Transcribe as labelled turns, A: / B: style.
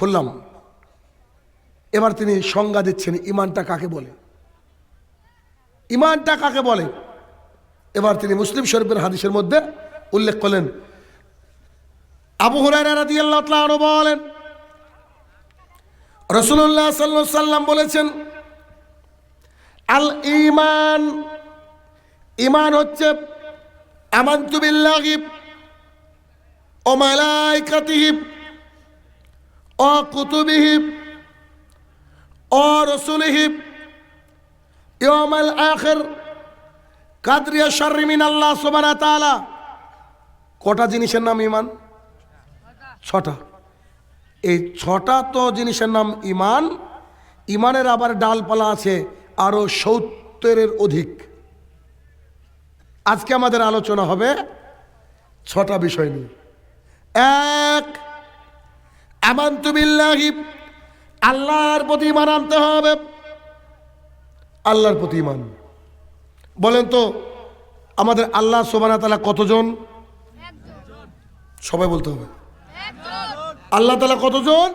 A: খুললাম। এবার তিনি সংজ্ঞা দিচ্ছেন ঈমানটা কাকে বলে, ঈমানটা কাকে বলে। এবার তিনি মুসলিম শরীফের হাদিসের মধ্যে উল্লেখ করলেন, আবু হুরায়রা রাদিয়াল্লাহু তাআলা আনহু বলেন, রাসূলুল্লাহ সাল্লাল্লাহু আলাইহি সাল্লাম বলেছেন, আল ঈমান, ঈমান হচ্ছে আমানতু বিল্লাহি ওয়া মালাইকাতিহি ওয়া কুতুবিহি ওয়া রাসূলিহি ইয়াউমাল আখির কাদরিয়া শাররি মিনাল্লাহ সুবহানাহু ওয়া তাআলা। কটা জিনিসের নাম ঈমান? ছটা। এই ছটা তো জিনিসের নাম ঈমান। ঈমানের আবার ডালপালা আছে আরো 70-এর অধিক। আজকে আমাদের আলোচনা হবে ছটা বিষয় নিয়ে। এক, আমানতু বিল্লাহি, আল্লাহর প্রতি ঈমান আনতে হবে। আল্লাহর প্রতি ঈমান। বলেন তো আমাদের আল্লাহ সুবহানাহু ওয়া তাআলা কতজন? সবাই বলতে হবে। আল্লাহ তাআলা কতজন?